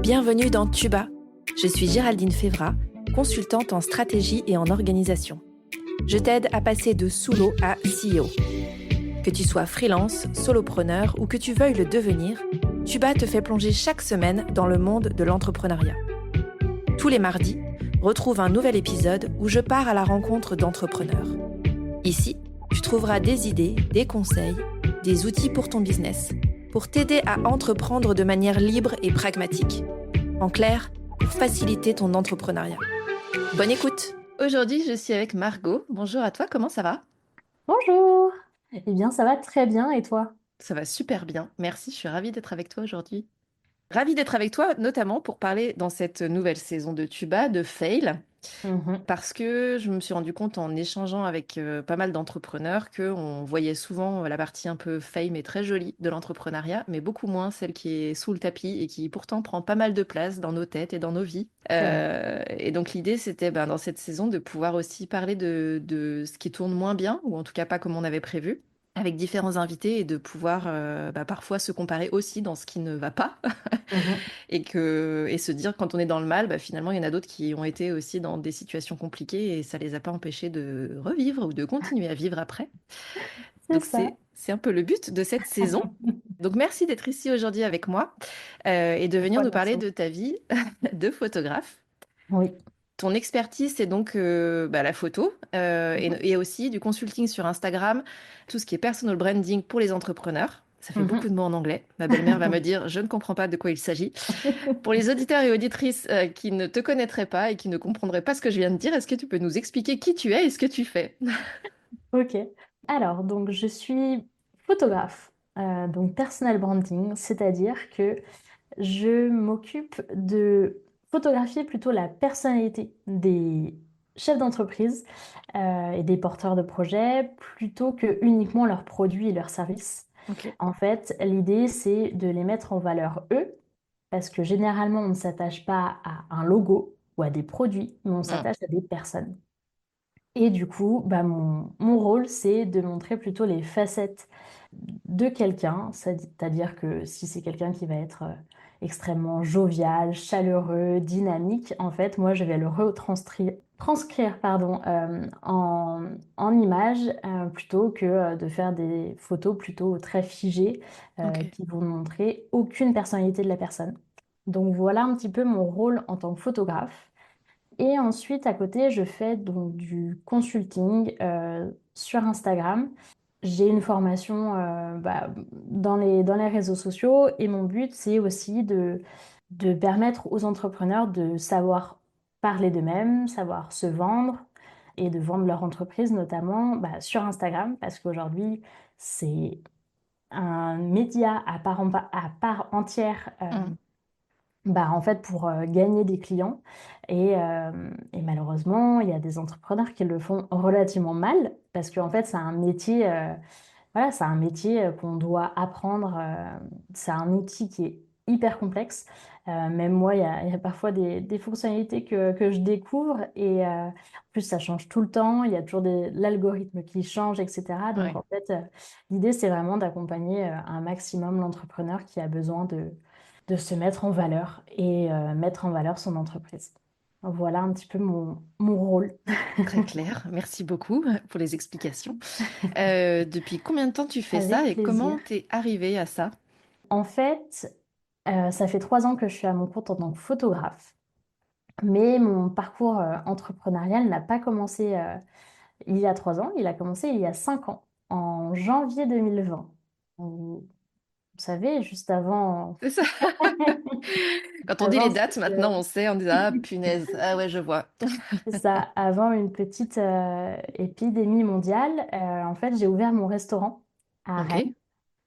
Bienvenue dans Tuba. Je suis Géraldine Févra, consultante en stratégie et en organisation. Je t'aide à passer de sous-l'eau à CEO. Que tu sois freelance, solopreneur ou que tu veuilles le devenir, Tuba te fait plonger chaque semaine dans le monde de l'entrepreneuriat. Tous les mardis, retrouve un nouvel épisode où je pars à la rencontre d'entrepreneurs. Ici, tu trouveras des idées, des conseils, des outils pour ton business, pour t'aider à entreprendre de manière libre et pragmatique. En clair, pour faciliter ton entrepreneuriat. Bonne écoute! Aujourd'hui, je suis avec Margot. Bonjour à toi, comment ça va? Bonjour! Eh bien, ça va très bien et toi? Ça va super bien, merci, je suis ravie d'être avec toi aujourd'hui. Ravie d'être avec toi, notamment pour parler dans cette nouvelle saison de Tuba, de Fail, Mhm. parce que je me suis rendu compte en échangeant avec pas mal d'entrepreneurs qu'on voyait souvent la partie un peu fame et très jolie de l'entrepreneuriat, mais beaucoup moins celle qui est sous le tapis et qui pourtant prend pas mal de place dans nos têtes et dans nos vies. C'est vrai. Et donc l'idée, c'était dans cette saison de pouvoir aussi parler de ce qui tourne moins bien, ou en tout cas pas comme on avait prévu, avec différents invités et de pouvoir parfois se comparer aussi dans ce qui ne va pas Mhm. et se dire quand on est dans le mal, finalement il y en a d'autres qui ont été aussi dans des situations compliquées et ça les a pas empêchés de revivre ou de continuer à vivre après. C'est Donc ça. c'est un peu le but de cette saison. Donc merci d'être ici aujourd'hui avec moi et de venir Pourquoi nous parler merci? de ta vie de photographe. Oui. Ton expertise, c'est donc la photo Mhm. et aussi du consulting sur Instagram, tout ce qui est personal branding pour les entrepreneurs. Ça fait beaucoup Mhm. de mots en anglais. Ma belle-mère va me dire, je ne comprends pas de quoi il s'agit. Pour les auditeurs et auditrices qui ne te connaîtraient pas et qui ne comprendraient pas ce que je viens de dire, est-ce que tu peux nous expliquer qui tu es et ce que tu fais? Ok. Alors, donc, je suis photographe, donc personal branding, c'est-à-dire que je m'occupe de photographier plutôt la personnalité des chefs d'entreprise et des porteurs de projets plutôt que uniquement leurs produits et leurs services. Ok. En fait, l'idée, c'est de les mettre en valeur eux, parce que généralement, on ne s'attache pas à un logo ou à des produits, mais on Mm. s'attache à des personnes. Et du coup, mon rôle, c'est de montrer plutôt les facettes de quelqu'un, c'est-à-dire que si c'est quelqu'un qui va être extrêmement jovial, chaleureux, dynamique, en fait, moi, je vais le transcrire, pardon, en images plutôt que de faire des photos plutôt très figées Ok. qui vont ne montrer aucune personnalité de la personne. Donc voilà un petit peu mon rôle en tant que photographe. Et ensuite, à côté, je fais donc du consulting sur Instagram. J'ai une formation dans les réseaux sociaux et mon but, c'est aussi de permettre aux entrepreneurs de savoir parler d'eux-mêmes, savoir se vendre et de vendre leur entreprise, notamment sur Instagram, parce qu'aujourd'hui, c'est un média à part entière Mm. en fait, pour gagner des clients. Et malheureusement, il y a des entrepreneurs qui le font relativement mal parce qu'en fait, c'est un métier, voilà, c'est un métier qu'on doit apprendre. C'est un outil qui est hyper complexe. Même moi, il y a parfois des fonctionnalités que je découvre et en plus, ça change tout le temps. Il y a toujours l'algorithme qui change, etc. Donc, Ouais. en fait, l'idée, c'est vraiment d'accompagner un maximum l'entrepreneur qui a besoin de se mettre en valeur et mettre en valeur son entreprise. Voilà un petit peu mon rôle. Très clair. Merci beaucoup pour les explications. Depuis combien de temps tu fais ça Avec et plaisir. comment t'es arrivée à ça? En fait, ça fait 3 ans que je suis à mon compte en tant que photographe, mais mon parcours entrepreneurial n'a pas commencé il y a 3 ans, il a commencé il y a 5 ans, en janvier 2020. Vous savez, juste avant, C'est ça. Quand on dit les avant dates, maintenant on sait, on dit ah punaise, ah ouais je vois. c'est ça, avant une petite épidémie mondiale, en fait, j'ai ouvert mon restaurant à Ok. Rennes.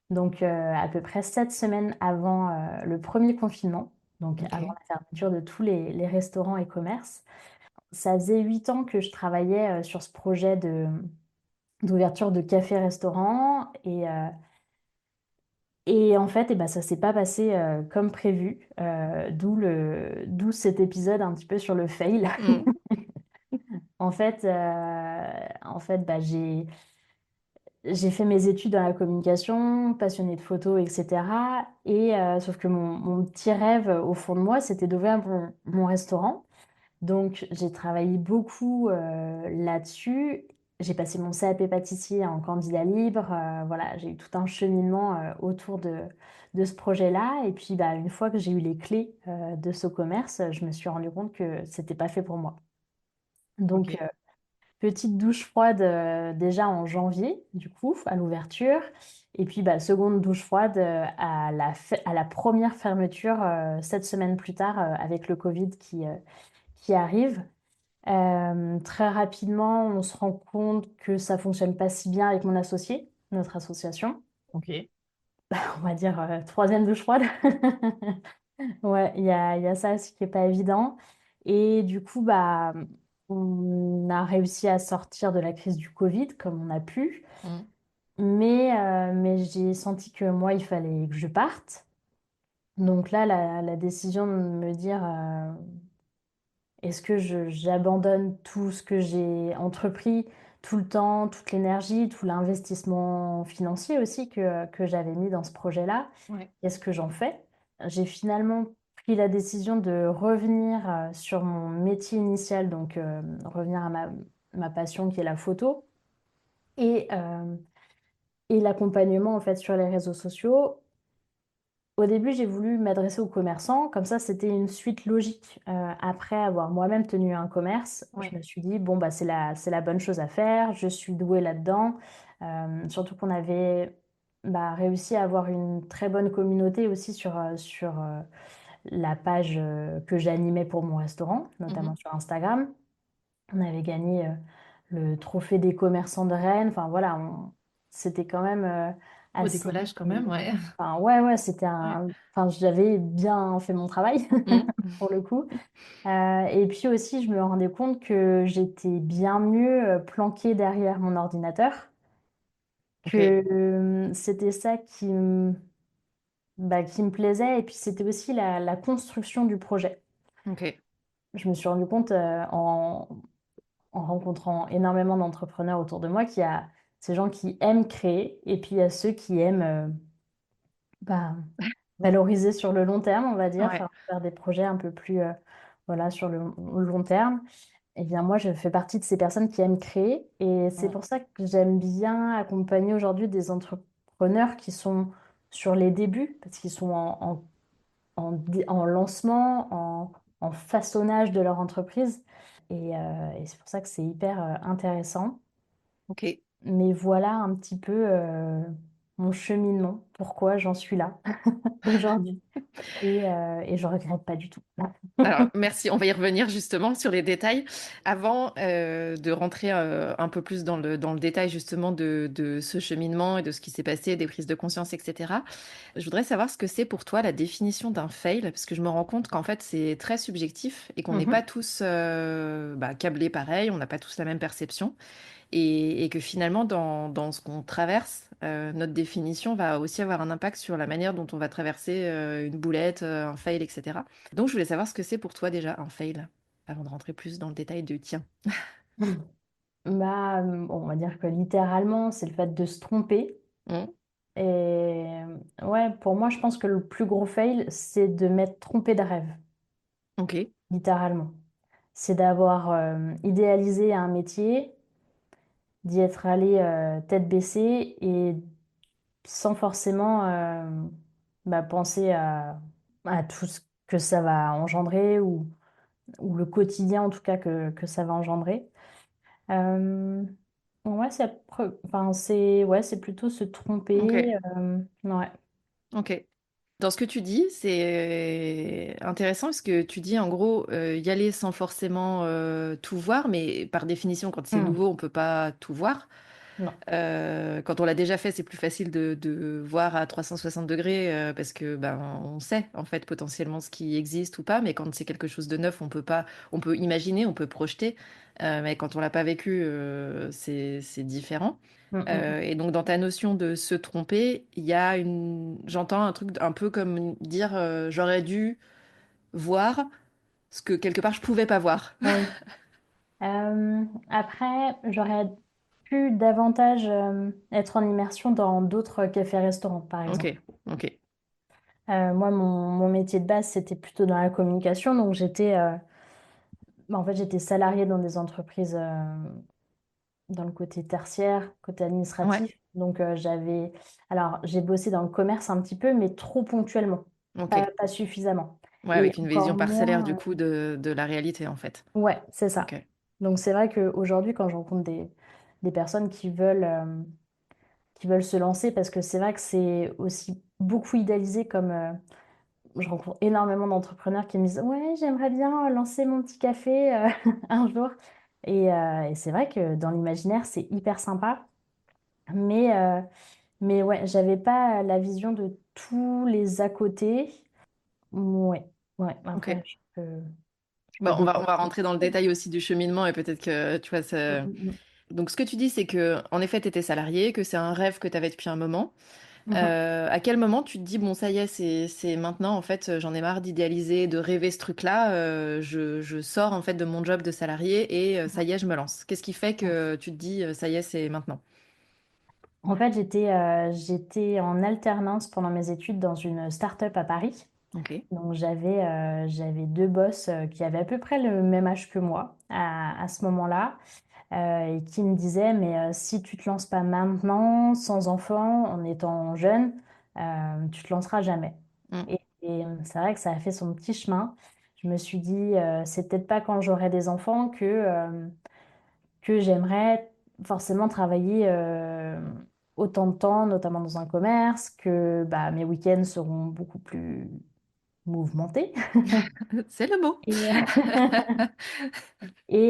Donc, à peu près 7 semaines avant le premier confinement, donc avant Ok. la fermeture de tous les restaurants et commerces. Ça faisait 8 ans que je travaillais sur ce projet d'ouverture de café-restaurant et en fait, ça s'est pas passé comme prévu, d'où cet épisode un petit peu sur le fail. Mm. En fait, j'ai j'ai fait mes études dans la communication, passionnée de photos, etc. Et sauf que mon petit rêve au fond de moi, c'était d'ouvrir mon restaurant. Donc, j'ai travaillé beaucoup là-dessus. J'ai passé mon CAP pâtissier en candidat libre. Voilà, j'ai eu tout un cheminement autour de ce projet-là. Et puis, bah, une fois que j'ai eu les clés de ce commerce, je me suis rendu compte que c'était pas fait pour moi. Ok. Donc, petite douche froide déjà en janvier, du coup, à l'ouverture. Et puis, bah, seconde douche froide à la première fermeture 7 semaines plus tard avec le Covid qui arrive. Très rapidement, on se rend compte que ça fonctionne pas si bien avec mon associé, notre association. Ok. On va dire troisième douche froide. Ouais, il y a ça aussi qui est pas évident. Et du coup, bah, on a réussi à sortir de la crise du Covid comme on a pu. Mm. Mais j'ai senti que moi, il fallait que je parte. Donc là, la décision de me dire, est-ce que j'abandonne tout ce que j'ai entrepris, tout le temps, toute l'énergie, tout l'investissement financier aussi que j'avais mis dans ce projet-là? Ouais. Qu'est-ce que j'en fais? J'ai finalement pris la décision de revenir sur mon métier initial, donc revenir à ma passion qui est la photo et l'accompagnement en fait sur les réseaux sociaux. Au début, j'ai voulu m'adresser aux commerçants, comme ça c'était une suite logique. Après avoir moi-même tenu un commerce, je Ouais. me suis dit, bon, bah, c'est la bonne chose à faire, je suis douée là-dedans. Surtout qu'on avait bah, réussi à avoir une très bonne communauté aussi sur la page que j'animais pour mon restaurant, notamment Mhm. sur Instagram. On avait gagné le trophée des commerçants de Rennes. Enfin voilà, c'était quand même Au assez. décollage quand même, ouais. Enfin, ouais, ouais, Ouais. Enfin, j'avais bien fait mon travail, Mm. pour le coup. Et puis aussi, je me rendais compte que j'étais bien mieux planquée derrière mon ordinateur, Ok. que c'était ça qui me plaisait. Et puis, c'était aussi la construction du projet. Ok. Je me suis rendu compte en rencontrant énormément d'entrepreneurs autour de moi qu'il y a ces gens qui aiment créer et puis il y a ceux qui aiment bah, valoriser sur le long terme, on va dire, Ouais. faire des projets un peu plus voilà, sur le long terme. Eh bien, moi, je fais partie de ces personnes qui aiment créer et c'est Mm. pour ça que j'aime bien accompagner aujourd'hui des entrepreneurs qui sont sur les débuts, parce qu'ils sont en lancement, en façonnage de leur entreprise. Et c'est pour ça que c'est hyper intéressant. Ok. Mais voilà un petit peu mon cheminement, pourquoi j'en suis là aujourd'hui. Et je regrette pas du tout. Alors, merci. On va y revenir justement sur les détails. Avant de rentrer un peu plus dans le détail justement de ce cheminement et de ce qui s'est passé, des prises de conscience, etc. Je voudrais savoir ce que c'est pour toi la définition d'un fail, parce que je me rends compte qu'en fait c'est très subjectif et qu'on n'est pas Mhm. tous câblés pareil, on n'a pas tous la même perception. Et que finalement, dans ce qu'on traverse, notre définition va aussi avoir un impact sur la manière dont on va traverser une boulette, un fail, etc. Donc, je voulais savoir ce que c'est pour toi déjà un fail, avant de rentrer plus dans le détail du tien. Bah, bon, on va dire que littéralement, c'est le fait de se tromper. Mm. Et ouais, pour moi, je pense que le plus gros fail, c'est de m'être trompé de rêve, Ok, littéralement. C'est d'avoir idéalisé un métier, d'y être allé tête baissée et sans forcément bah, penser à tout ce que ça va engendrer ou le quotidien en tout cas que ça va engendrer. Euh, ouais, enfin, ouais, c'est plutôt se tromper. ok, Ouais. ok. Dans ce que tu dis, c'est intéressant parce que tu dis en gros y aller sans forcément tout voir, mais par définition, quand c'est Hmm. nouveau, on peut pas tout voir. Non. Quand on l'a déjà fait, c'est plus facile de voir à 360 degrés parce que ben on sait en fait potentiellement ce qui existe ou pas. Mais quand c'est quelque chose de neuf, on peut pas, on peut imaginer, on peut projeter. Mais quand on l'a pas vécu, c'est différent. Hmm, hmm, hmm. Et donc dans ta notion de se tromper, il y a j'entends un truc un peu comme dire j'aurais dû voir ce que quelque part je pouvais pas voir. Oui. Après, pu davantage être en immersion dans d'autres cafés-restaurants, par Ok, exemple. ok. Moi, mon métier de base, c'était plutôt dans la communication, donc en fait, j'étais salariée dans des entreprises dans le côté tertiaire, côté Ouais, administratif. Donc, alors, j'ai bossé dans le commerce un petit peu, mais trop ponctuellement, ok. pas suffisamment. Ouais, Et avec une encore vision parcellaire du moins, coup de la réalité en fait. ouais, c'est Ok. ça. Donc, c'est vrai qu'aujourd'hui, quand je rencontre des personnes qui veulent se lancer, parce que c'est vrai que c'est aussi beaucoup idéalisé comme, je rencontre énormément d'entrepreneurs qui me disent, ouais, j'aimerais bien lancer mon petit café un jour. Et c'est vrai que dans l'imaginaire, c'est hyper sympa. Mais, euh, mais ouais, j'avais pas la vision de tous les à côté. Ouais, ouais, Ok. après, je peux Bon, on détailler. va rentrer dans le détail aussi du cheminement et peut-être que tu vois Mm, ça. mm, Donc, ce que tu dis, c'est que, en effet, tu étais salarié, que c'est un rêve que tu avais depuis un moment. mhm. À quel moment tu te dis, bon, ça y est, c'est maintenant, en fait, j'en ai marre d'idéaliser, de rêver ce truc-là, je sors, en fait, de mon job de salarié et ça y est, je me lance. Qu'est-ce qui fait Mhm. que tu te dis, ça y est, c'est maintenant? En fait, j'étais en alternance pendant mes études dans une start-up à Paris. Ok. Donc j'avais deux boss qui avaient à peu près le même âge que moi à ce moment-là et qui me disaient mais si tu te lances pas maintenant, sans enfant, en étant jeune, tu te lanceras jamais. Mm. Et c'est vrai que ça a fait son petit chemin. Je me suis dit c'est peut-être pas quand j'aurai des enfants que j'aimerais forcément travailler autant de temps, notamment dans un commerce, que bah, mes week-ends seront beaucoup plus mouvementés. C'est le mot. Et,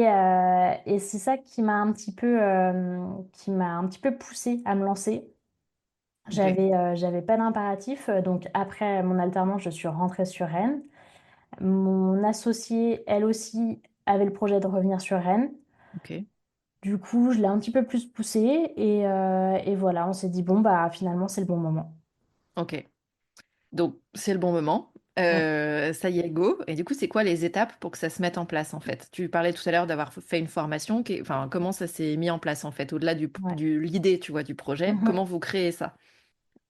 et c'est ça qui m'a un petit peu poussée à me lancer. Ok. J'avais pas d'impératif. Donc après mon alternance, je suis rentrée sur Rennes. Mon associée, elle aussi, avait le projet de revenir sur Rennes. Ok. Du coup, je l'ai un petit peu plus poussée et voilà, on s'est dit, bon, bah finalement, c'est le bon moment. Ok. Donc, c'est le bon moment. Mm. Ça y est, go. Et du coup, c'est quoi les étapes pour que ça se mette en place, en fait? Tu parlais tout à l'heure d'avoir fait une formation. Enfin, comment ça s'est mis en place, en fait, au-delà Ouais. l'idée, tu vois, du projet? Mhm. Comment vous créez ça?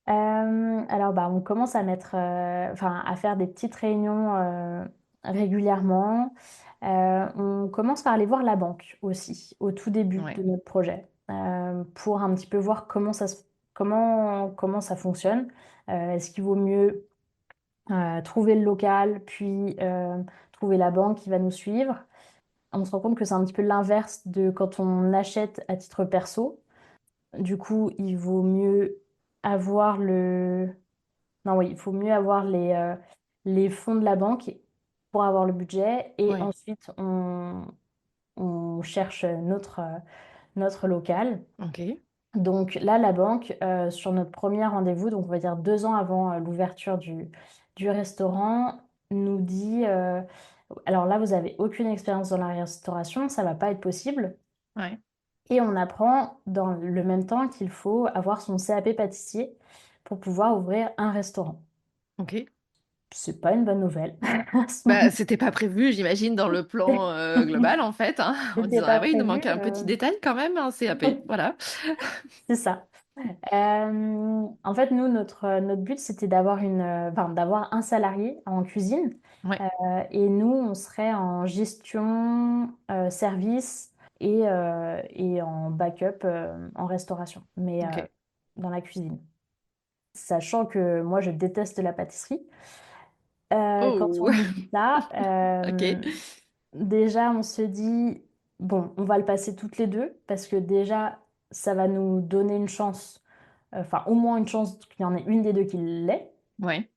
Alors, bah, on commence enfin, à faire des petites réunions régulièrement. On commence par aller voir la banque aussi, au tout début Ouais. de notre projet, pour un petit peu voir comment ça fonctionne. Est-ce qu'il vaut mieux trouver le local, puis trouver la banque qui va nous suivre? On se rend compte que c'est un petit peu l'inverse de quand on achète à titre perso. Du coup, il vaut mieux avoir le non, oui, il faut mieux avoir les fonds de la banque pour avoir le budget et Ouais. ensuite on cherche notre local. Ok. Donc là, la banque, sur notre premier rendez-vous, donc on va dire 2 ans avant l'ouverture du restaurant, nous dit, alors là, vous avez aucune expérience dans la restauration, ça va pas être possible. Ouais. Et on apprend dans le même temps qu'il faut avoir son CAP pâtissier pour pouvoir ouvrir un restaurant. Ok. C'est pas une bonne nouvelle à ce Bah, moment. c'était pas prévu, j'imagine, dans le plan global, en fait, hein, en C'était disant, ah pas oui, il nous prévu. manque un petit détail quand même, un CAP. Voilà. C'est ça. En fait, nous, notre but, c'était enfin, d'avoir un salarié en cuisine. Ouais. Et nous, on serait en gestion, service et en backup, en restauration, mais Ok. dans la cuisine. Sachant que moi, je déteste la pâtisserie. Quand on Oh, nous dit ça, ok. déjà, on se dit, bon, on va le passer toutes les deux, parce que déjà, ça va nous donner une chance, enfin, au moins une chance qu'il y en ait une des deux qui l'ait. Ouais.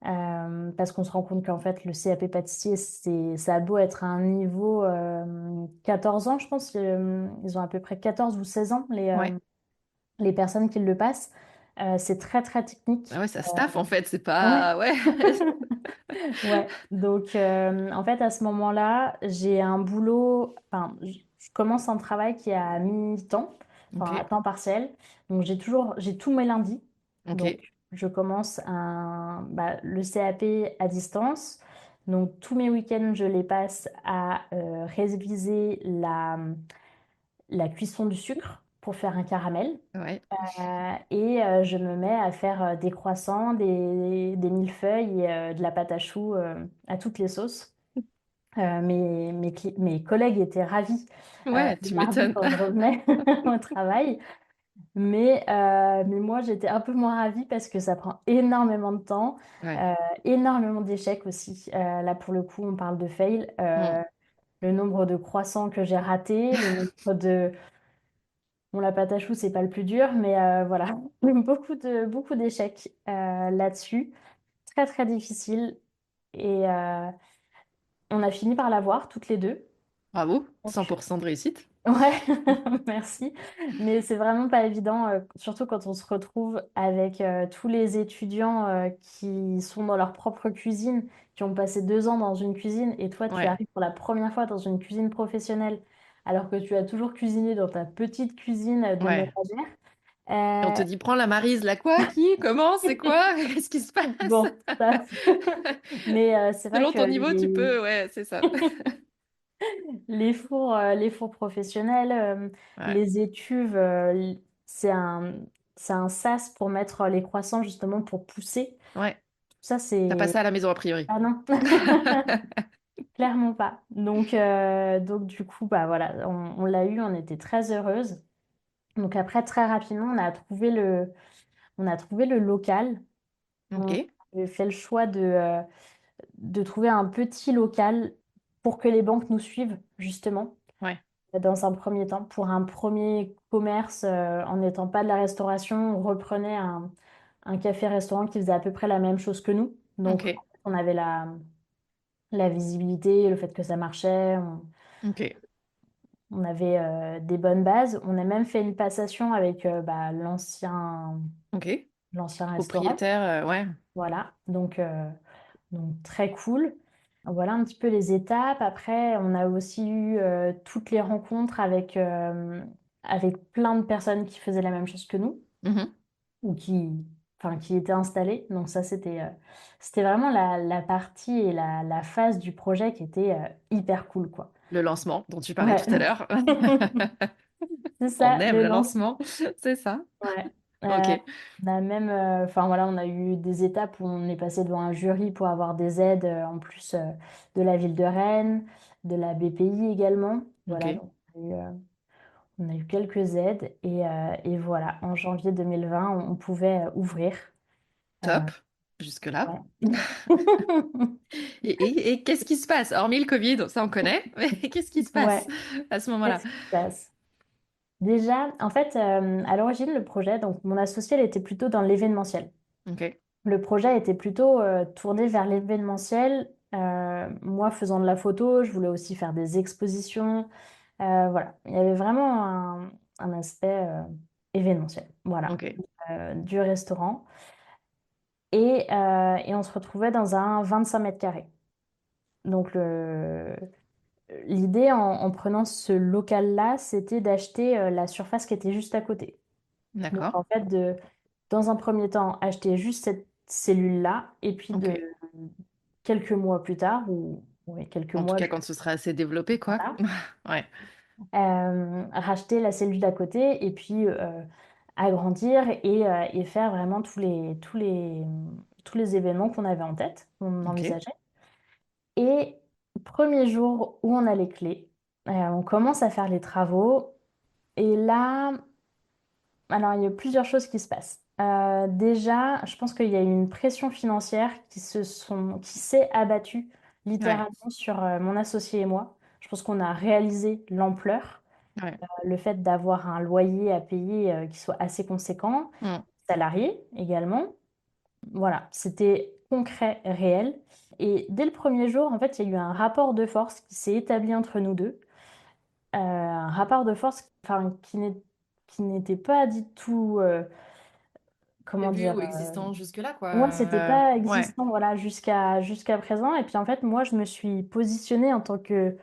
Parce qu'on se rend compte qu'en fait, le CAP pâtissier, ça a beau être un niveau 14 ans, je pense, ils ont à peu près 14 ou 16 ans, Ouais. les personnes qui le passent. C'est très, très technique. Ah ouais, ça staff, en fait, c'est Ouais. pas... Ouais. Ouais, donc en fait à ce moment-là, j'ai un boulot, enfin je commence un travail qui est à mi-temps, enfin à Ok. temps partiel. Donc j'ai tous mes lundis. Ok. Donc je commence le CAP à distance. Donc tous mes week-ends, je les passe à réviser la cuisson du sucre pour faire un caramel. Ouais. Et je me mets à faire des croissants, des millefeuilles et de la pâte à choux à toutes les sauces. Mes collègues étaient ravis Ouais, le tu mardi m'étonnes. quand je revenais au travail. Mais moi, j'étais un peu moins ravie parce que ça prend énormément de temps, Ouais. euh, énormément d'échecs aussi. Là, pour le coup, on parle de fail. Mm. Le nombre de croissants que j'ai ratés, le nombre de... Bon, la pâte à choux, c'est pas le plus dur, mais voilà, beaucoup d'échecs là-dessus. Très, très difficile. Et on a fini par l'avoir toutes les deux. Bravo, Donc, 100% de réussite. ouais, merci. Mais c'est vraiment pas évident, surtout quand on se retrouve avec tous les étudiants qui sont dans leur propre cuisine, qui ont passé 2 ans dans une cuisine, et toi, tu Ouais. arrives pour la première fois dans une cuisine professionnelle, alors que tu as toujours cuisiné dans ta petite cuisine de Ouais. ménagère. Et on te dit, prends la Maryse, la quoi? Qui? Comment? C'est quoi? Qu'est-ce qui se passe? Bon, ça. Mais c'est vrai Selon que ton niveau, tu peux. Ouais, c'est ça. les fours professionnels, Ouais. les étuves, c'est c'est un sas pour mettre les croissants justement pour pousser. Ouais. Ça, T'as pas c'est... ça à la maison, a priori. Ah non, clairement pas. Donc du coup, bah voilà, on l'a eu, on était très heureuse. Donc après, très rapidement, on a trouvé le local. On Ok. a fait le choix de trouver un petit local pour que les banques nous suivent, justement. Ouais. Dans un premier temps, pour un premier commerce, en n'étant pas de la restauration, on reprenait un café-restaurant qui faisait à peu près la même chose que nous. Donc, en Ok. fait, on avait la visibilité, le fait que ça marchait, Ok. on avait des bonnes bases. On a même fait une passation avec bah, Ok. l'ancien restaurant. Propriétaire, ouais. Voilà, donc très cool. Voilà un petit peu les étapes. Après, on a aussi eu toutes les rencontres avec plein de personnes qui faisaient la même chose que nous Mhm. ou enfin, qui étaient installées. Donc ça, c'était vraiment la partie et la phase du projet qui était hyper cool, quoi. Le lancement dont tu parlais Ouais, tout à l'heure. c'est On ça, aime le le lance. lancement, c'est ça. Ouais. Ok. On a même, enfin voilà, on a eu des étapes où on est passé devant un jury pour avoir des aides en plus de la ville de Rennes, de la BPI également. Voilà, Ok. donc on a eu quelques aides et voilà, en janvier 2020, on pouvait ouvrir. Euh, Top. Jusque-là. ouais. Et qu'est-ce qui se passe? Hormis le Covid, ça on connaît, mais qu'est-ce qui se passe Ouais, à ce moment-là? qu'est-ce qui se passe? Déjà, en fait, à l'origine, le projet, donc mon associé, elle était plutôt dans l'événementiel. Ok. Le projet était plutôt tourné vers l'événementiel. Moi, faisant de la photo, je voulais aussi faire des expositions. Voilà, il y avait vraiment un aspect événementiel. Voilà, Ok. du restaurant. Et on se retrouvait dans un 25 mètres carrés. Donc, l'idée en prenant ce local-là, c'était d'acheter la surface qui était juste à côté. Donc, D'accord. en fait, dans un premier temps, acheter juste cette cellule-là, et puis Ok. quelques mois plus tard, ou ouais, quelques En tout mois, cas, quand ce sera assez développé, quoi. voilà, Ouais. racheter la cellule d'à côté, et puis agrandir et faire vraiment tous les événements qu'on avait en tête, qu'on Ok. envisageait. Et premier jour où on a les clés, on commence à faire les travaux, et là, alors, il y a plusieurs choses qui se passent. Déjà, je pense qu'il y a eu une pression financière qui s'est abattue Ouais. littéralement sur mon associé et moi. Je pense qu'on a réalisé l'ampleur, Ouais. le fait d'avoir un loyer à payer qui soit assez conséquent, Mm. salarié également. Voilà, c'était concret, réel. Et dès le premier jour, en fait, il y a eu un rapport de force qui s'est établi entre nous deux. Un rapport de force enfin, qui n'était pas du tout comment Prévu dire, ou existant jusque-là, quoi. ouais, c'était pas Ouais. existant, voilà, jusqu'à présent. Et puis en fait, moi, je me suis positionnée en tant que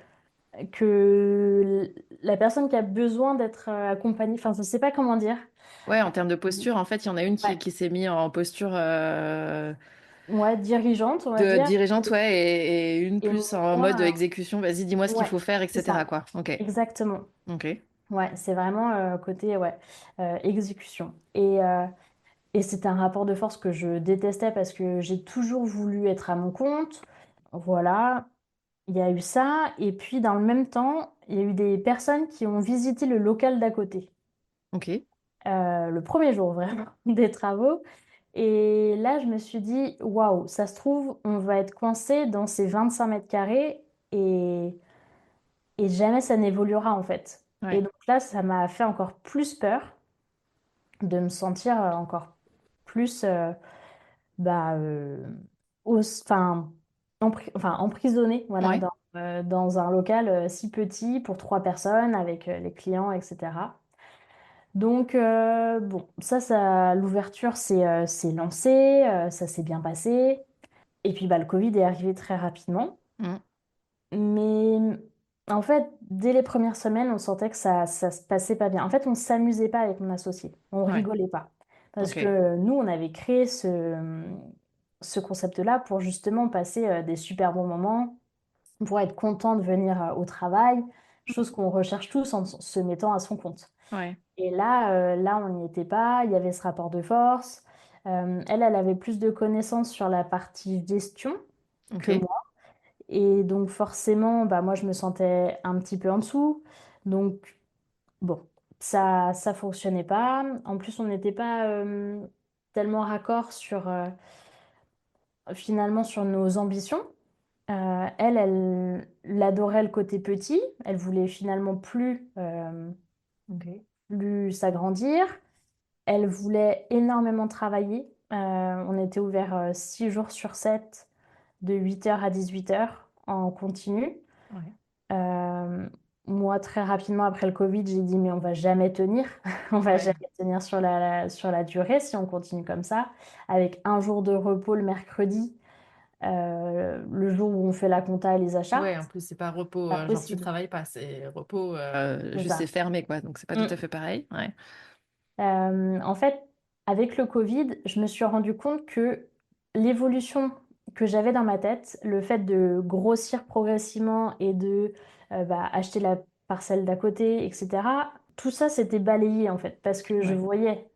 la personne qui a besoin d'être accompagnée. Enfin, je sais pas comment dire. Ouais, en termes de posture, en fait, il y en a une Ouais, qui s'est mise en posture ouais, dirigeante, on va de dire. dirigeante, ouais, et une Et plus en mode moi, exécution, vas-y, dis-moi ce qu'il ouais, faut faire, c'est etc., ça, quoi. Ok. exactement. Ok. Ouais, c'est vraiment côté ouais, exécution. Et c'était un rapport de force que je détestais parce que j'ai toujours voulu être à mon compte. Voilà, il y a eu ça. Et puis dans le même temps, il y a eu des personnes qui ont visité le local d'à côté. Ok. Le premier jour vraiment des travaux. Et là, je me suis dit, waouh, ça se trouve, on va être coincé dans ces 25 mètres carrés et, et jamais ça n'évoluera en fait. Et Ouais. donc là, ça m'a fait encore plus peur de me sentir encore plus bah, enfin, emprisonnée voilà, Ouais. dans un local si petit pour trois personnes avec les clients, etc. Donc, bon, l'ouverture s'est lancée, ça s'est bien passé. Et puis, bah, le Covid est arrivé très rapidement. Mm. Mais en fait, dès les premières semaines, on sentait que ça se passait pas bien. En fait, on s'amusait pas avec mon associé. On Ouais. rigolait pas. Parce Ok. que nous, on avait créé ce concept-là pour justement passer des super bons moments, pour être content de venir au travail, chose qu'on recherche tous en se mettant à son compte. Ouais. Et là, on n'y était pas. Il y avait ce rapport de force. Elle avait plus de connaissances sur la partie gestion que Ok. moi. Et donc forcément, bah, moi, je me sentais un petit peu en dessous. Donc, bon, ça fonctionnait pas. En plus, on n'était pas tellement raccord finalement sur nos ambitions. Elle adorait le côté petit. Elle voulait finalement Ok. plus s'agrandir. Elle voulait énormément travailler. On était ouvert 6 jours sur 7, de 8h à 18h en continu. Ouais. Euh, Moi, très rapidement après le Covid, j'ai dit, mais on va jamais tenir. On va Ouais. jamais tenir sur la durée si on continue comme ça, avec un jour de repos le mercredi, le jour où on fait la compta et les achats. Ouais, en plus, c'est pas repos, Pas genre tu possible. travailles pas, c'est repos, C'est juste c'est ça. fermé, quoi. Donc c'est pas tout à Mm. fait pareil. Ouais. En fait, avec le Covid, je me suis rendu compte que l'évolution que j'avais dans ma tête, le fait de grossir progressivement et de bah, acheter la parcelle d'à côté, etc., tout ça s'était balayé en fait, parce que je Ouais. voyais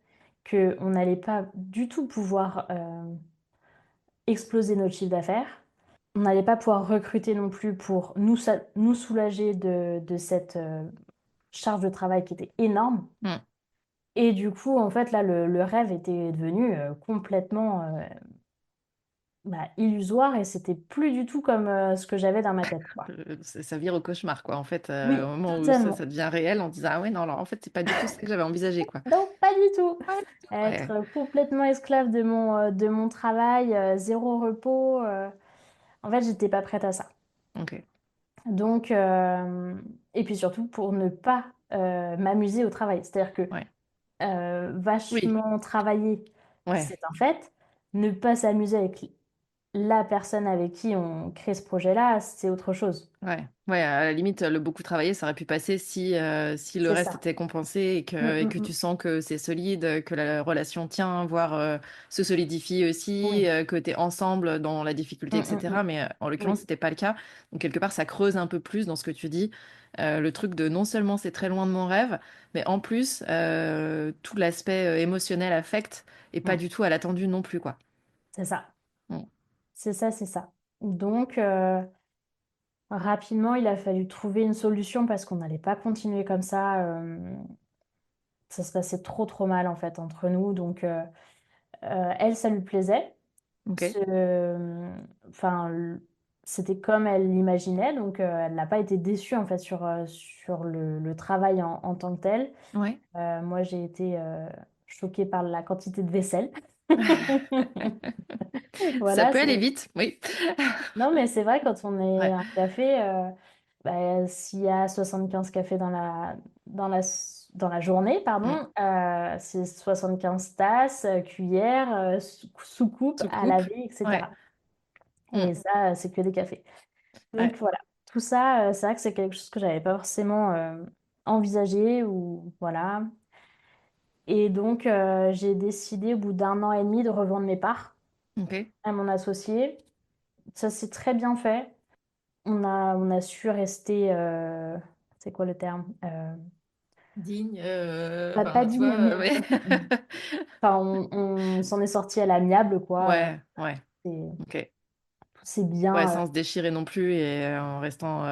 qu'on n'allait pas du tout pouvoir exploser notre chiffre d'affaires. On n'allait pas pouvoir recruter non plus pour nous soulager de cette charge de travail qui était énorme. Mm. Et du coup, en fait, là, le rêve était devenu complètement bah, illusoire et c'était plus du tout comme ce que j'avais dans ma tête, quoi. Ça vire au cauchemar, quoi. En fait, au Oui, moment où ça totalement. devient réel, on dit, ah ouais, non, alors en fait, c'est pas du tout ça que j'avais envisagé, quoi. Non, pas du tout. Pas du tout. Être Ouais. complètement esclave de mon travail, zéro repos. En fait, j'étais pas prête à ça. Ok. Donc, et puis surtout pour ne pas m'amuser au travail. C'est-à-dire que Ouais. Oui. vachement travailler, Ouais. c'est un fait. Ne pas s'amuser avec la personne avec qui on crée ce projet-là, c'est autre chose. Ouais. Ouais, à la limite, le beaucoup travaillé, ça aurait pu passer si le C'est reste ça. était compensé Mm, et mm, que tu mm. sens que c'est solide, que la relation tient, voire se solidifie aussi, Oui. que tu es ensemble dans la Mm, difficulté, mm, etc. mm. Mais en l'occurrence, Oui, c'était pas le cas. Donc, quelque part, ça creuse un peu plus dans ce que tu dis. Le truc de non seulement c'est très loin de mon rêve, mais en plus, tout l'aspect émotionnel, affect, et pas Mm. du tout à l'attendu non plus, quoi. C'est ça. Mm. C'est ça, c'est ça. Donc, rapidement, il a fallu trouver une solution parce qu'on n'allait pas continuer comme ça. Ça se passait trop, trop mal, en fait, entre nous. Donc, elle, ça lui plaisait. Ok. Enfin, c'était comme elle l'imaginait. Donc, elle n'a pas été déçue, en fait, sur le travail en tant que tel. Ouais. Moi, j'ai été choquée par la quantité de vaisselle. Ça Voilà, peut aller c'est... vite, oui. Non, mais c'est vrai, quand on est Ouais. un café, bah, s'il y a 75 cafés dans la journée, Mm. pardon, c'est 75 tasses, cuillères, soucoupes à Soucoupe. laver, Ouais. etc. Mm. Et ça, c'est que des cafés. Donc Ouais. voilà, tout ça, c'est vrai que c'est quelque chose que j'avais pas forcément envisagé ou voilà. Et donc, j'ai décidé au bout d'un an et demi de revendre mes parts Ok. à mon associé. Ça s'est très bien fait. On a su rester, c'est quoi le terme? Digne, Pas enfin, tu digne, vois, mais mais... enfin, on s'en est sorti à l'amiable, quoi. Ouais, ouais, C'est ok. tout s'est Ouais, bien sans se déchirer non plus et en restant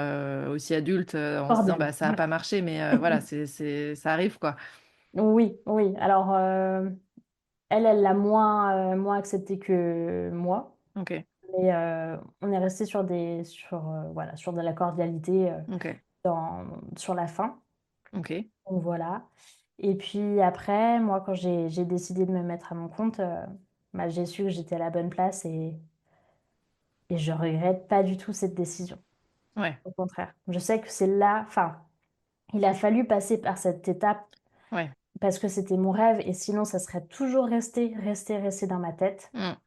aussi adulte, en se disant, cordial. bah, ça a pas marché, mais voilà, ça arrive, quoi. Oui, oui. Alors, elle l'a moins accepté que moi. Ok, Mais on est resté voilà, sur de la cordialité ok, sur la fin. ok. Donc voilà. Et puis après, moi, quand j'ai décidé de me mettre à mon compte, bah, j'ai su que j'étais à la bonne place et je regrette pas du tout cette décision. Ouais, Au contraire. Je sais que c'est là, enfin, il a fallu passer par cette étape ouais. parce que c'était mon rêve et sinon, ça serait toujours resté dans ma tête. Mm,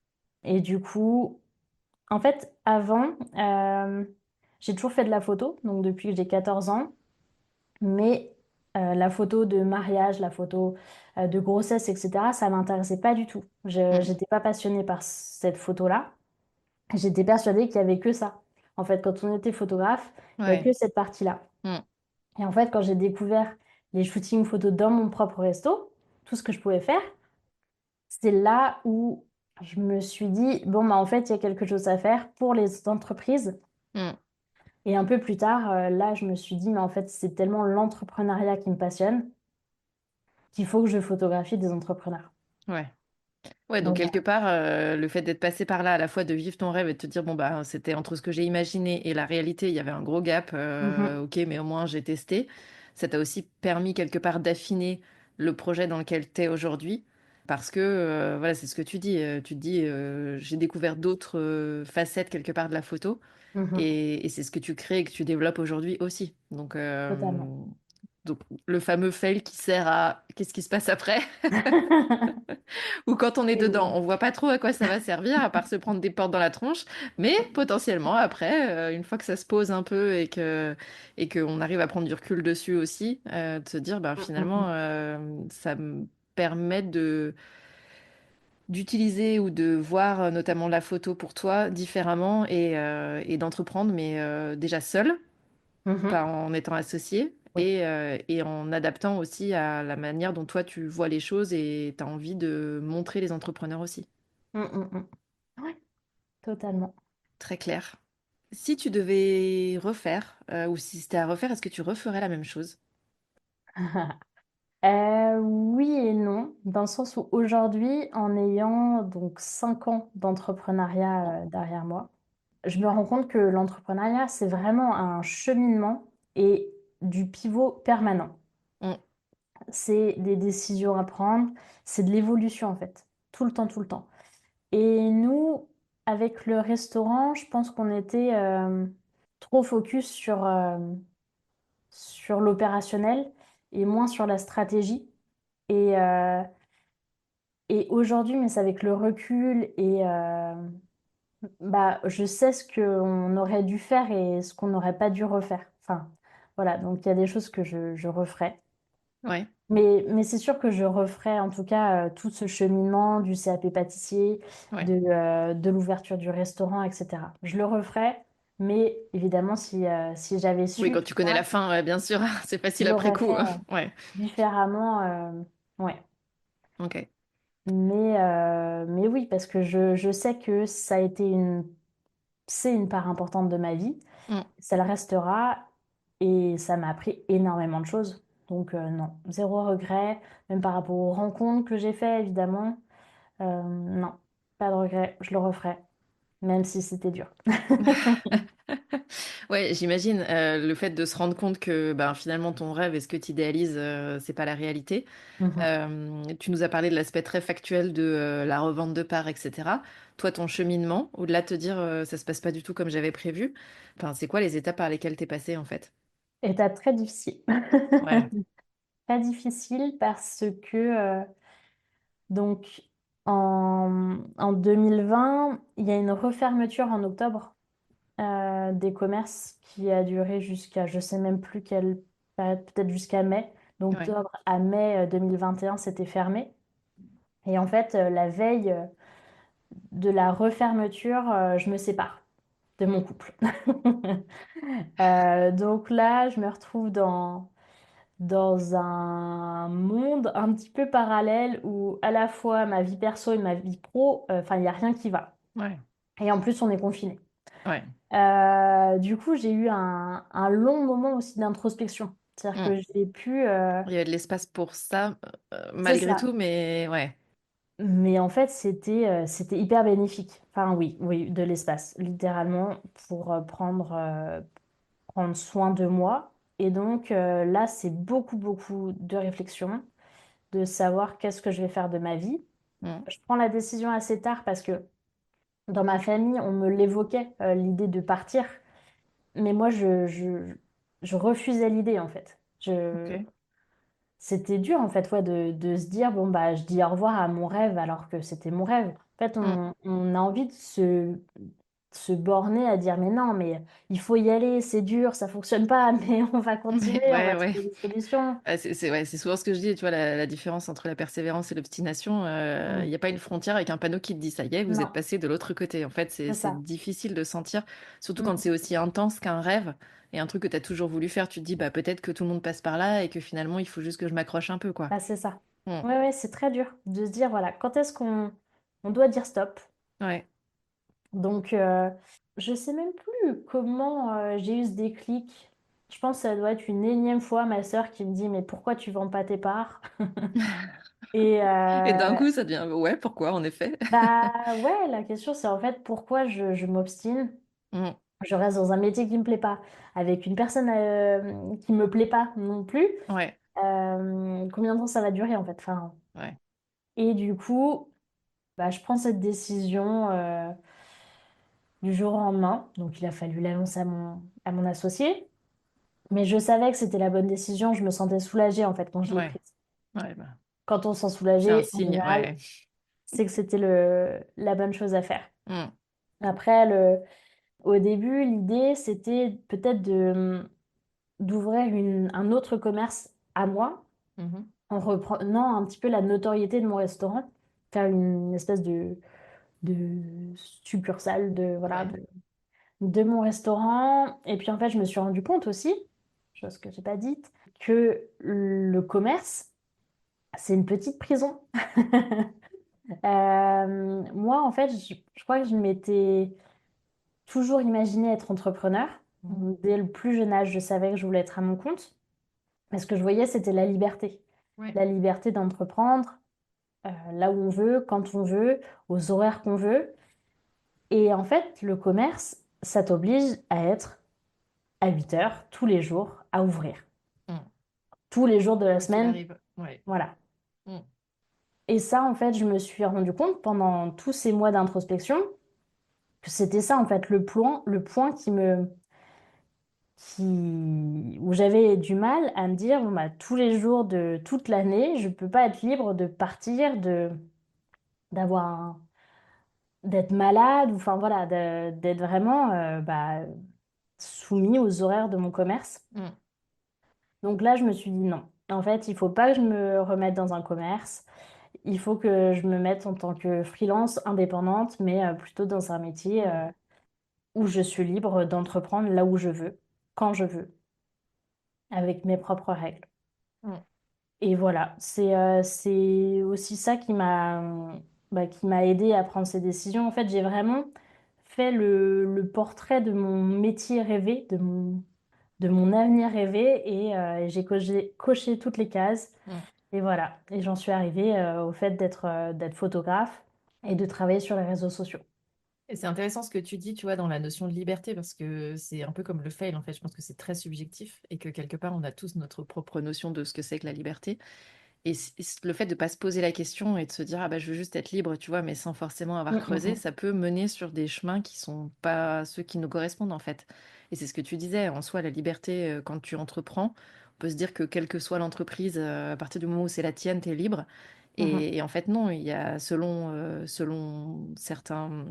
Et du coup, en fait, avant, j'ai toujours fait de la photo, donc depuis que j'ai 14 ans, mais la photo de mariage, la photo de grossesse, etc., ça m'intéressait pas du tout. Je mm. n'étais pas passionnée par cette photo-là. J'étais persuadée qu'il y avait que ça. En fait, quand on était photographe, il y a Ouais. que cette partie-là. Mm, Et en fait, quand j'ai découvert les shootings photos dans mon propre resto, tout ce que je pouvais faire, c'est là où je me suis dit, bon, bah, en fait, il y a quelque chose à faire pour les entreprises. mm. Et un peu plus tard, là, je me suis dit, mais en fait, c'est tellement l'entrepreneuriat qui me passionne qu'il faut que je photographie des entrepreneurs. Ouais. Ouais, donc Donc quelque voilà. part, le fait d'être passé par là, à la fois de vivre ton rêve et de te dire, bon, bah, c'était entre ce que j'ai imaginé et la réalité, il y avait un gros gap, Mhm, ok, mais au moins j'ai testé. Ça t'a aussi permis quelque part d'affiner le projet dans lequel tu es aujourd'hui. Parce que, voilà, c'est ce que tu dis. Tu te dis, j'ai découvert d'autres facettes quelque part de la photo mhm, et c'est ce que tu crées et que tu développes aujourd'hui aussi. totalement. Donc, le fameux fail qui sert à qu'est-ce qui se passe après? Ou quand on est dedans, Et- on voit pas trop à quoi ça va servir, à part se prendre des portes dans la tronche, mais potentiellement après, une fois que ça se pose un peu et qu'on arrive à prendre du recul dessus aussi, de se dire, ben, finalement, Mhm, ça me permet de d'utiliser ou de voir notamment la photo pour toi différemment et d'entreprendre, mais déjà seul, pas mhm. en étant associé. Oui. Et en adaptant aussi à la manière dont toi tu vois les choses et tu as envie de montrer les entrepreneurs aussi. Mm. Ouais, totalement. Très clair. Si tu devais refaire, ou si c'était à refaire, est-ce que tu referais la même chose? Oui et non, dans le sens où aujourd'hui, en ayant donc 5 ans d'entrepreneuriat derrière moi, je me rends compte que l'entrepreneuriat, c'est vraiment un cheminement et du pivot permanent. Mm, C'est des décisions à prendre, c'est de l'évolution en fait, tout le temps. Et nous, avec le restaurant, je pense qu'on était trop focus sur l'opérationnel et moins sur la stratégie. Et, euh, et aujourd'hui, mais c'est avec le recul et bah, je sais ce qu'on aurait dû faire et ce qu'on n'aurait pas dû refaire. Enfin, voilà, donc il y a des choses que je referai. ouais, Mais c'est sûr que je referai en tout cas tout ce cheminement du CAP pâtissier, ouais. de l'ouverture du restaurant, etc. Je le referai, mais évidemment, si j'avais Oui, su quand tout tu connais ça, la fin, ouais, bien sûr, c'est je facile après l'aurais coup. fait Ouais, différemment. Ouais. ok. Mais oui, parce que je sais que ça a été c'est une part importante de ma vie. Mm, Ça le restera et ça m'a appris énormément de choses. Donc non, zéro regret, même par rapport aux rencontres que j'ai fait, évidemment. Non, pas de regret, je le referai, même si c'était dur. ouais, j'imagine le fait de se rendre compte que ben, finalement ton rêve et ce que tu idéalises, c'est pas la réalité. Mhm. Tu nous as parlé de l'aspect très factuel de la revente de parts, etc. Toi, ton cheminement, au-delà de te dire ça se passe pas du tout comme j'avais prévu, enfin, c'est quoi les étapes par lesquelles t'es passé en fait? Étape très difficile. Ouais, Très difficile parce que donc en 2020, il y a une refermeture en octobre des commerces qui a duré jusqu'à, je sais même plus quelle période, peut-être jusqu'à mai. ouais, D'octobre à mai 2021, c'était fermé. Et en fait, la veille de la refermeture, je me sépare de mon couple. Donc là, je me retrouve dans un monde un petit peu parallèle où à la fois ma vie perso et ma vie pro, enfin, il n'y a rien qui va. Ouais, Et en plus, on est confiné. ouais. Du coup, j'ai eu un long moment aussi d'introspection. C'est-à-dire Mm. que j'ai pu... Il y avait de l'espace pour ça, c'est malgré ça. tout, mais ouais. Mais en fait, c'était hyper bénéfique. Enfin, oui, oui, de l'espace, littéralement, pour prendre soin de moi. Et donc, là, c'est beaucoup, beaucoup de réflexion, de savoir qu'est-ce que je vais faire de ma vie. Mm. Je prends la décision assez tard parce que dans ma famille, on me l'évoquait, l'idée de partir. Mais moi, je refusais l'idée, en fait. Ok. C'était dur, en fait, ouais, de se dire, bon, bah, je dis au revoir à mon rêve alors que c'était mon rêve. En fait, Mm. on a envie de se borner à dire, mais non, mais il faut y aller, c'est dur, ça fonctionne pas, mais on va Mais continuer, on va ouais, ouais. trouver des solutions. Ouais, c'est souvent ce que je dis, tu vois, la différence entre la persévérance et l'obstination. Il Mm. n'y a pas une frontière avec un panneau qui te dit, ça y est, vous êtes Non, passé de l'autre côté. En fait, c'est c'est ça. difficile de sentir, surtout quand Mm. c'est aussi intense qu'un rêve et un truc que tu as toujours voulu faire. Tu te dis, bah, peut-être que tout le monde passe par là et que finalement, il faut juste que je m'accroche un peu, quoi. Bah, c'est ça. Mm. Ouais, ouais, c'est très dur de se dire, voilà, quand est-ce qu'on doit dire stop? Ouais. Donc, je sais même plus comment j'ai eu ce déclic. Je pense que ça doit être une énième fois ma sœur qui me dit, mais pourquoi tu vends pas tes parts? Et Et d'un coup, ça devient, ouais, pourquoi, en effet? bah ouais, la question c'est en fait pourquoi je m'obstine. Mm. Je reste dans un métier qui me plaît pas, avec une personne qui me plaît pas non plus. Ouais, Combien de temps ça va durer en fait? Enfin, ouais, et du coup, bah, je prends cette décision du jour au lendemain. Donc il a fallu l'annoncer à mon associé. Mais je savais que c'était la bonne décision. Je me sentais soulagée en fait quand je l'ai ouais, prise. ouais, bah, Quand on se sent c'est un soulagé, en signe, général, ouais. c'est que c'était la bonne chose à faire. Mm. Après, au début, l'idée, c'était peut-être d'ouvrir un autre commerce à moi, Mhm. en reprenant un petit peu la notoriété de mon restaurant, faire une espèce de succursale voilà, Ouais, de mon restaurant. Et puis en fait, je me suis rendu compte aussi, chose que j'ai pas dite, que le commerce, c'est une petite prison. Moi, en fait, je crois que je m'étais toujours imaginé être entrepreneur. Mm. Dès le plus jeune âge, je savais que je voulais être à mon compte. Mais ce que je voyais, c'était la liberté. Ouais. La liberté d'entreprendre là où on veut, quand on veut, aux horaires qu'on veut. Et en fait, le commerce, ça t'oblige à être à 8 heures tous les jours à ouvrir. Mm. Tous les jours de la Quoi qu'il semaine, arrive, ouais. voilà. Mm. Et ça, en fait, je me suis rendu compte pendant tous ces mois d'introspection que c'était ça, en fait, le point où j'avais du mal à me dire, bon, bah, tous les jours de toute l'année, je peux pas être libre de partir, d'avoir d'être malade, ou enfin voilà, d'être vraiment bah, soumis aux horaires de mon commerce. Mm. Donc là, je me suis dit non. En fait, il faut pas que je me remette dans un commerce. Il faut que je me mette en tant que freelance indépendante, mais plutôt dans un métier Mm. où je suis libre d'entreprendre là où je veux, quand je veux, avec mes propres règles. Mm. Et voilà, c'est aussi ça qui m'a aidé à prendre ces décisions. En fait, j'ai vraiment fait le portrait de mon métier rêvé, de mon avenir rêvé, et j'ai coché toutes les cases. Mm. Et voilà, et j'en suis arrivée au fait d'être photographe et de travailler sur les réseaux sociaux. Et c'est intéressant ce que tu dis, tu vois, dans la notion de liberté, parce que c'est un peu comme le fail, en fait. Je pense que c'est très subjectif et que quelque part, on a tous notre propre notion de ce que c'est que la liberté. Et le fait de pas se poser la question et de se dire, ah bah, je veux juste être libre, tu vois, mais sans forcément avoir Mm, mm, creusé, mm. ça peut mener sur des chemins qui sont pas ceux qui nous correspondent, en fait. Et c'est ce que tu disais, en soi, la liberté, quand tu entreprends, on peut se dire que quelle que soit l'entreprise, à partir du moment où c'est la tienne, tu es libre. Mhm. Et en fait, non, il y a selon certains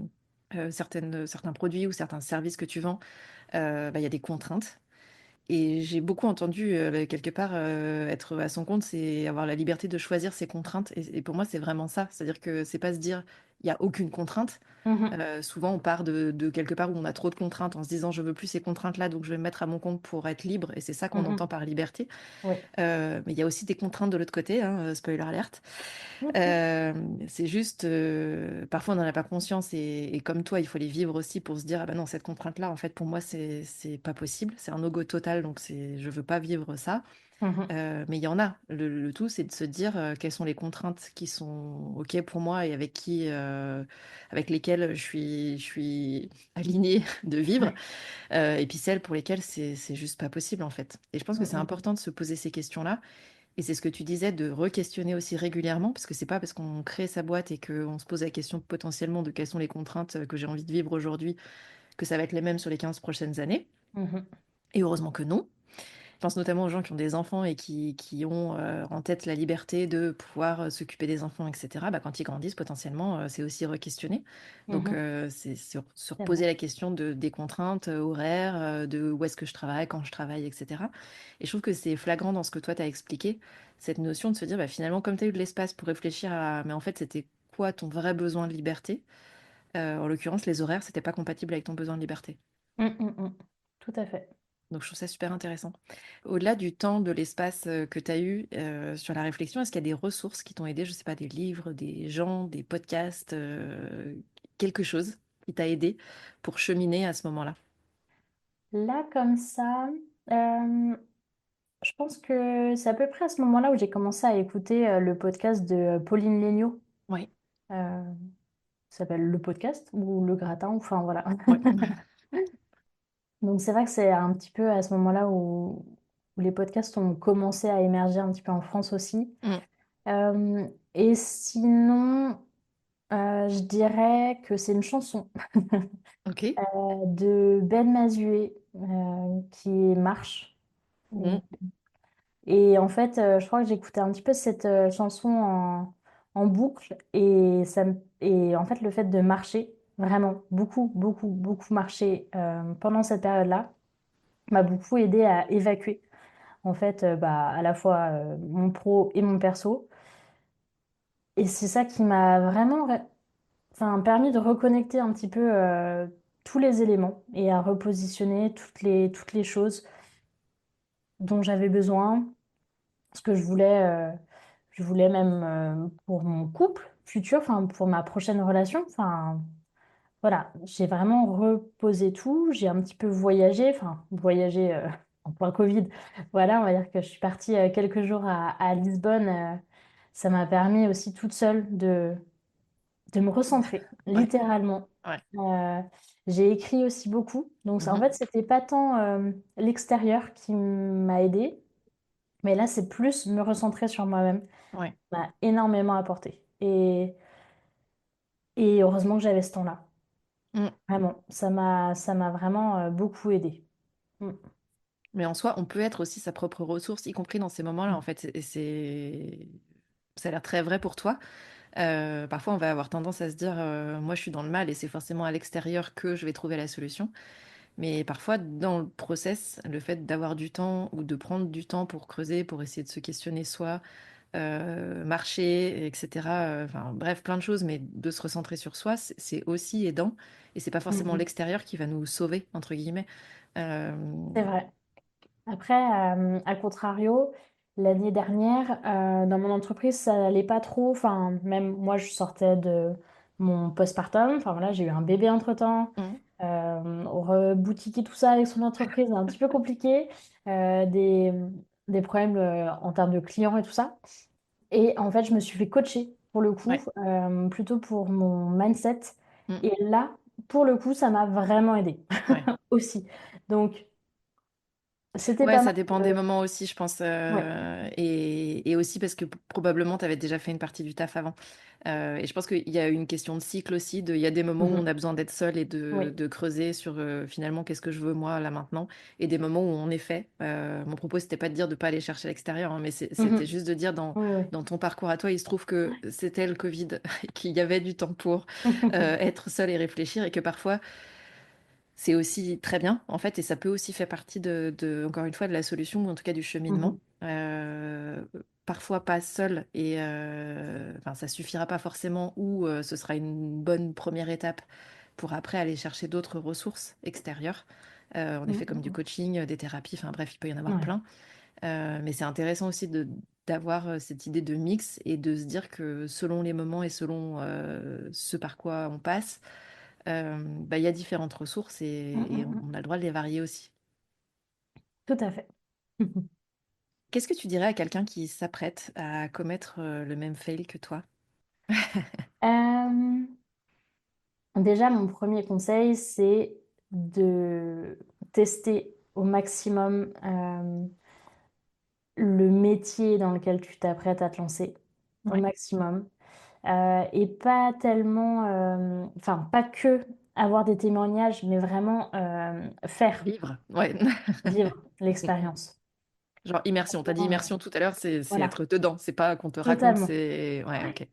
produits ou certains services que tu vends, bah, il y a des contraintes. Et j'ai beaucoup entendu quelque part être à son compte, c'est avoir la liberté de choisir ses contraintes. Et pour moi, c'est vraiment ça. C'est-à-dire que c'est pas se dire il n'y a aucune contrainte. Mhm. Souvent, on part de quelque part où on a trop de contraintes en se disant je veux plus ces contraintes-là, donc je vais me mettre à mon compte pour être libre. Et c'est ça qu'on entend Mhm. par liberté. Oui. Mais il y a aussi des contraintes de l'autre côté, hein, spoiler alerte. Mhm. Euh, c'est juste, parfois on n'en a pas conscience et comme toi, il faut les vivre aussi pour se dire, ah ben non, cette contrainte-là, en fait, pour moi, c'est pas possible. C'est un no-go total, donc je veux pas vivre ça. Mhm. Mais il y en a. Le tout, c'est de se dire quelles sont les contraintes qui sont OK pour moi et avec lesquelles je suis alignée de vivre. Et puis celles pour lesquelles c'est juste pas possible, en fait. Et je pense que c'est Mhm. important de se poser ces questions-là. Et c'est ce que tu disais, de re-questionner aussi régulièrement, parce que c'est pas parce qu'on crée sa boîte et qu'on se pose la question potentiellement de quelles sont les contraintes que j'ai envie de vivre aujourd'hui, que ça va être les mêmes sur les 15 prochaines années. Mhm. Et heureusement que non. Je pense notamment aux gens qui ont des enfants et qui ont en tête la liberté de pouvoir s'occuper des enfants, etc. Bah, quand ils grandissent, potentiellement, c'est aussi re-questionner. Donc, Mhm. c'est se C'est vrai. reposer la question des contraintes horaires, de où est-ce que je travaille, quand je travaille, etc. Et je trouve que c'est flagrant dans ce que toi, tu as expliqué, cette notion de se dire, bah, finalement, comme tu as eu de l'espace pour réfléchir à, mais en fait, c'était quoi ton vrai besoin de liberté? En l'occurrence, les horaires, c'était pas compatible avec ton besoin de liberté. Mhm. Tout à fait. Donc, je trouve ça super intéressant. Au-delà du temps, de l'espace que tu as eu sur la réflexion, est-ce qu'il y a des ressources qui t'ont aidé? Je sais pas, des livres, des gens, des podcasts, quelque chose qui t'a aidé pour cheminer à ce moment-là? Là, comme ça, euh, je pense que c'est à peu près à ce moment-là où j'ai commencé à écouter le podcast de Pauline Léniaud. Oui, Euh, Ça s'appelle Le Podcast ou Le Gratin, enfin voilà. oui. Donc c'est vrai que c'est un petit peu à ce moment-là où les podcasts ont commencé à émerger un petit peu en France aussi. Mm. Euh, et sinon, je dirais que c'est une chanson Ok. de Ben Mazué qui est Marche. Mm. Et en fait, je crois que j'écoutais un petit peu cette chanson en boucle et en fait le fait de marcher, vraiment beaucoup, beaucoup, beaucoup marcher pendant cette période-là m'a beaucoup aidé à évacuer en fait bah, à la fois mon pro et mon perso. Et c'est ça qui m'a vraiment enfin, permis de reconnecter un petit peu tous les éléments et à repositionner toutes les choses dont j'avais besoin, ce que je voulais même pour mon couple futur, enfin pour ma prochaine relation. Enfin, voilà, j'ai vraiment reposé tout, j'ai un petit peu voyagé, enfin voyagé en plein Covid. Voilà, on va dire que je suis partie quelques jours à Lisbonne. Ça m'a permis aussi toute seule de me recentrer, Ouais, littéralement. ouais. Euh, j'ai écrit aussi beaucoup, donc en Mhm. fait, c'était pas tant l'extérieur qui m'a aidée, mais là, c'est plus me recentrer sur moi-même. Ouais. Ça m'a énormément apporté. Et heureusement que j'avais ce temps-là. Mm. Vraiment, ça m'a vraiment beaucoup aidé. Mm. Mais en soi, on peut être aussi sa propre ressource, y compris dans ces moments-là, en fait. Et ça a l'air très vrai pour toi. Parfois, on va avoir tendance à se dire, moi, je suis dans le mal et c'est forcément à l'extérieur que je vais trouver la solution. Mais parfois, dans le process, le fait d'avoir du temps ou de prendre du temps pour creuser, pour essayer de se questionner soi, marcher, etc. Enfin, bref, plein de choses, mais de se recentrer sur soi, c'est aussi aidant. Et c'est pas forcément Mhm. l'extérieur qui va nous sauver, entre guillemets. Euh, C'est vrai. Après, à contrario, l'année dernière, dans mon entreprise, ça n'allait pas trop. Enfin, même moi, je sortais de mon postpartum. Enfin, voilà, j'ai eu un bébé entre-temps. mm, Reboutiquer tout ça avec son entreprise, c'est un petit peu compliqué. Euh, des, des problèmes en termes de clients et tout ça. Et en fait, je me suis fait coacher, pour le coup, ouais, plutôt pour mon mindset. mm, Et là, pour le coup, ça m'a vraiment aidé ouais. aussi. Donc, c'était Ouais, pas ça mal. dépend des moments aussi, je pense. Ouais. Et aussi parce que probablement, tu avais déjà fait une partie du taf avant. Et je pense qu'il y a une question de cycle aussi. Il y a des moments où on Mhm. a besoin d'être seul et Oui. de creuser sur finalement qu'est-ce que je veux moi là maintenant. Et des moments où en effet, mon propos, c'était pas de dire de pas aller chercher à l'extérieur, hein, mais c'était Mhm. juste de dire Oui, oui. dans ton parcours à toi, il se trouve que c'était le Covid, qu'il y avait du temps pour être seul et réfléchir et que parfois, c'est aussi très bien, en fait, et ça peut aussi faire partie encore une fois, de la solution, ou en tout cas du Mhm. cheminement. parfois pas seul et enfin, ça suffira pas forcément ou ce sera une bonne première étape pour après aller chercher d'autres ressources extérieures. En effet, comme du coaching, des thérapies, enfin bref, il peut y en avoir Ouais. plein. Mais c'est intéressant aussi d'avoir cette idée de mix et de se dire que selon les moments et selon ce par quoi on passe, bah, il y a différentes ressources et on a le droit de les varier aussi. Tout à fait. Qu'est-ce que tu dirais à quelqu'un qui s'apprête à commettre le même fail que toi? Euh, Déjà, mon premier conseil, c'est de tester au maximum le métier dans lequel tu t'apprêtes à te lancer, au Ouais. maximum. Et pas tellement, enfin, pas que avoir des témoignages, mais vraiment faire, Vivre, ouais. vivre l'expérience. Genre immersion. T'as dit Vraiment, immersion tout à l'heure, c'est voilà, être dedans. C'est pas qu'on te raconte, totalement. c'est... Ouais, ok.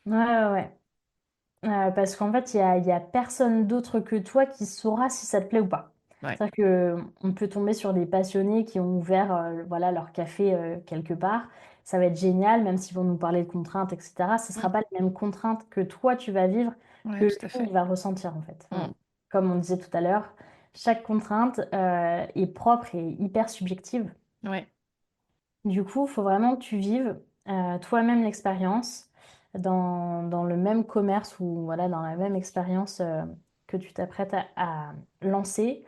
Ouais, ouais, ouais. Parce qu'en fait, il y a personne d'autre que toi qui saura si ça te plaît ou pas. Ouais. C'est-à-dire qu'on peut tomber sur des passionnés qui ont ouvert voilà, leur café quelque part. Ça va être génial, même s'ils vont nous parler de contraintes, etc. Ce ne sera Mm. pas les mêmes contraintes que toi, tu vas vivre, que Ouais, lui, tout à il fait. va ressentir, en fait. Mm. Comme on disait tout à l'heure, chaque contrainte est propre et hyper subjective. Ouais. Du coup, il faut vraiment que tu vives toi-même l'expérience dans le même commerce ou voilà, dans la même expérience que tu t'apprêtes à lancer.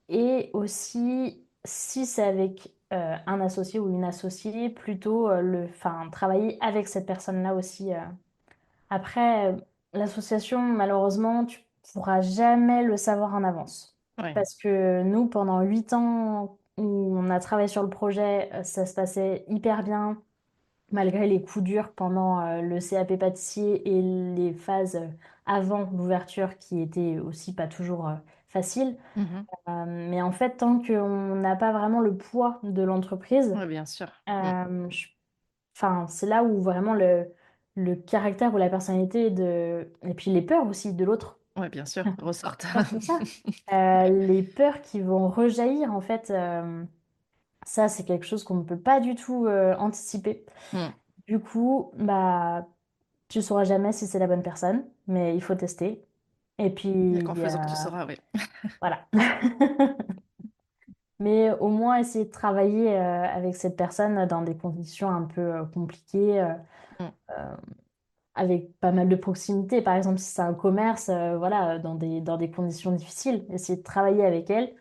Et aussi, si c'est avec un associé ou une associée, plutôt enfin, travailler avec cette personne-là aussi. Après, l'association, malheureusement, tu pourras jamais le savoir en avance. Ouais. Parce que nous, pendant 8 ans où on a travaillé sur le projet, ça se passait hyper bien, malgré les coups durs pendant le CAP pâtissier et les phases avant l'ouverture qui étaient aussi pas toujours faciles. Mhm. Mais en fait, tant qu'on n'a pas vraiment le poids de l'entreprise, Ouais, bien sûr. Mm. euh, je enfin, c'est là où vraiment le caractère ou la personnalité et puis les peurs aussi de l'autre. Ouais, bien sûr. Ressortent. C'est ça. Les peurs qui vont rejaillir, en fait, ça, c'est quelque chose qu'on ne peut pas du tout anticiper. Mm. Du coup, bah, tu ne sauras jamais si c'est la bonne personne, mais il faut tester. Et Il y a qu'en puis, faisant que tu sauras, oui. voilà. Mais au moins essayer de travailler avec cette personne dans des conditions un peu compliquées. Mm. Euh, avec pas mal de proximité. Par exemple, si c'est un commerce, voilà, dans des conditions difficiles, essayer de travailler avec elle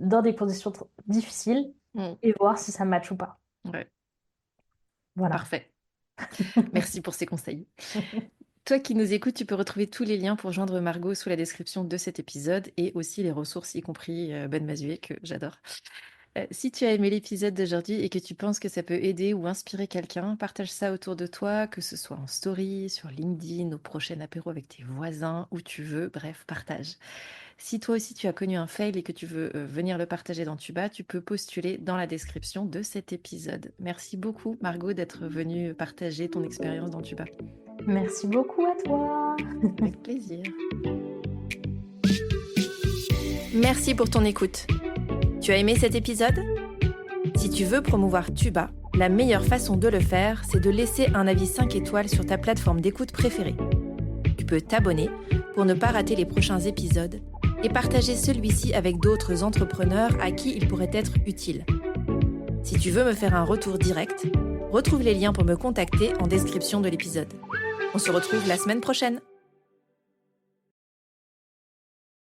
dans des conditions difficiles Mm. et voir si ça match ou pas. Ouais. Voilà. Parfait. Merci pour ces conseils. Toi qui nous écoutes, tu peux retrouver tous les liens pour joindre Margot sous la description de cet épisode et aussi les ressources, y compris Ben Mazué, que j'adore. Si tu as aimé l'épisode d'aujourd'hui et que tu penses que ça peut aider ou inspirer quelqu'un, partage ça autour de toi, que ce soit en story, sur LinkedIn, au prochain apéro avec tes voisins, où tu veux, bref, partage. Si toi aussi tu as connu un fail et que tu veux venir le partager dans Tuba, tu peux postuler dans la description de cet épisode. Merci beaucoup Margot d'être venue partager ton expérience dans Tuba. Merci beaucoup à toi. Avec plaisir. Merci pour ton écoute. Tu as aimé cet épisode? Si tu veux promouvoir Tuba, la meilleure façon de le faire, c'est de laisser un avis 5 étoiles sur ta plateforme d'écoute préférée. Tu peux t'abonner pour ne pas rater les prochains épisodes et partager celui-ci avec d'autres entrepreneurs à qui il pourrait être utile. Si tu veux me faire un retour direct, retrouve les liens pour me contacter en description de l'épisode. On se retrouve la semaine prochaine.